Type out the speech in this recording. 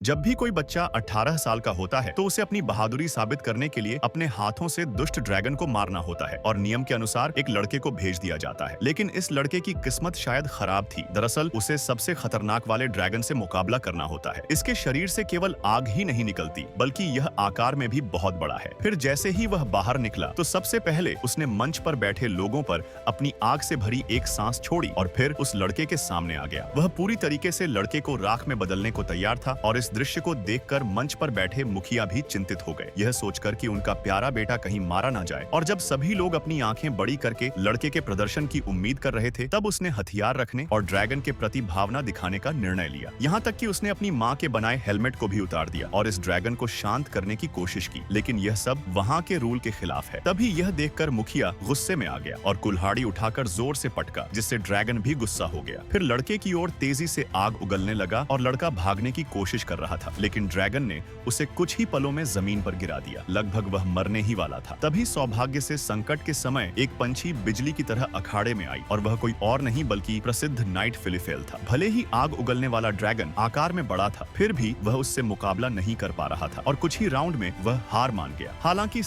जब भी कोई बच्चा 18 साल का होता है तो उसे अपनी बहादुरी साबित करने के लिए अपने हाथों से दुष्ट ड्रैगन को मारना होता है और नियम के अनुसार एक लड़के को भेज दिया जाता है। लेकिन इस लड़के की किस्मत शायद खराब थी। दरअसल उसे सबसे खतरनाक वाले ड्रैगन से मुकाबला करना होता है। इसके शरीर से केवल आग ही नहीं निकलती बल्कि यह आकार में भी बहुत बड़ा है। फिर जैसे ही वह बाहर निकला तो सबसे पहले उसने मंच पर बैठे लोगों पर अपनी आग से भरी एक सांस छोड़ी और फिर उस लड़के के सामने आ गया। वह पूरी तरीके से लड़के को राख में बदलने को तैयार था और इस दृश्य को देखकर मंच पर बैठे मुखिया भी चिंतित हो गए, यह सोचकर कि उनका प्यारा बेटा कहीं मारा ना जाए। और जब सभी लोग अपनी आंखें बड़ी करके लड़के के प्रदर्शन की उम्मीद कर रहे थे, तब उसने हथियार रखने और ड्रैगन के प्रति भावना दिखाने का निर्णय लिया। यहाँ तक कि उसने अपनी माँ के बनाए हेलमेट को भी उतार दिया और इस ड्रैगन को शांत करने की कोशिश की। लेकिन यह सब वहाँ के रूल के खिलाफ है। तभी यह देखकर मुखिया गुस्से में आ गया और कुल्हाड़ी उठाकर जोर से पटका, जिससे ड्रैगन भी गुस्सा हो गया। फिर लड़के की ओर तेजी से आग उगलने लगा और लड़का भागने की कोशिश कर रहा था, लेकिन ड्रैगन ने उसे कुछ ही पलों में जमीन पर गिरा दिया। लगभग वह मरने ही वाला था। तभी सौभाग्य से संकट के समय एक पंछी बिजली की तरह अखाड़े में आई और वह कोई और नहीं बल्कि प्रसिद्ध नाइट फिलिफेल था। भले ही आग उगलने वाला ड्रैगन आकार में बड़ा था, फिर भी वह उससे मुकाबला नहीं कर पा रहा था और कुछ ही राउंड में वह हार मान गया। हालांकि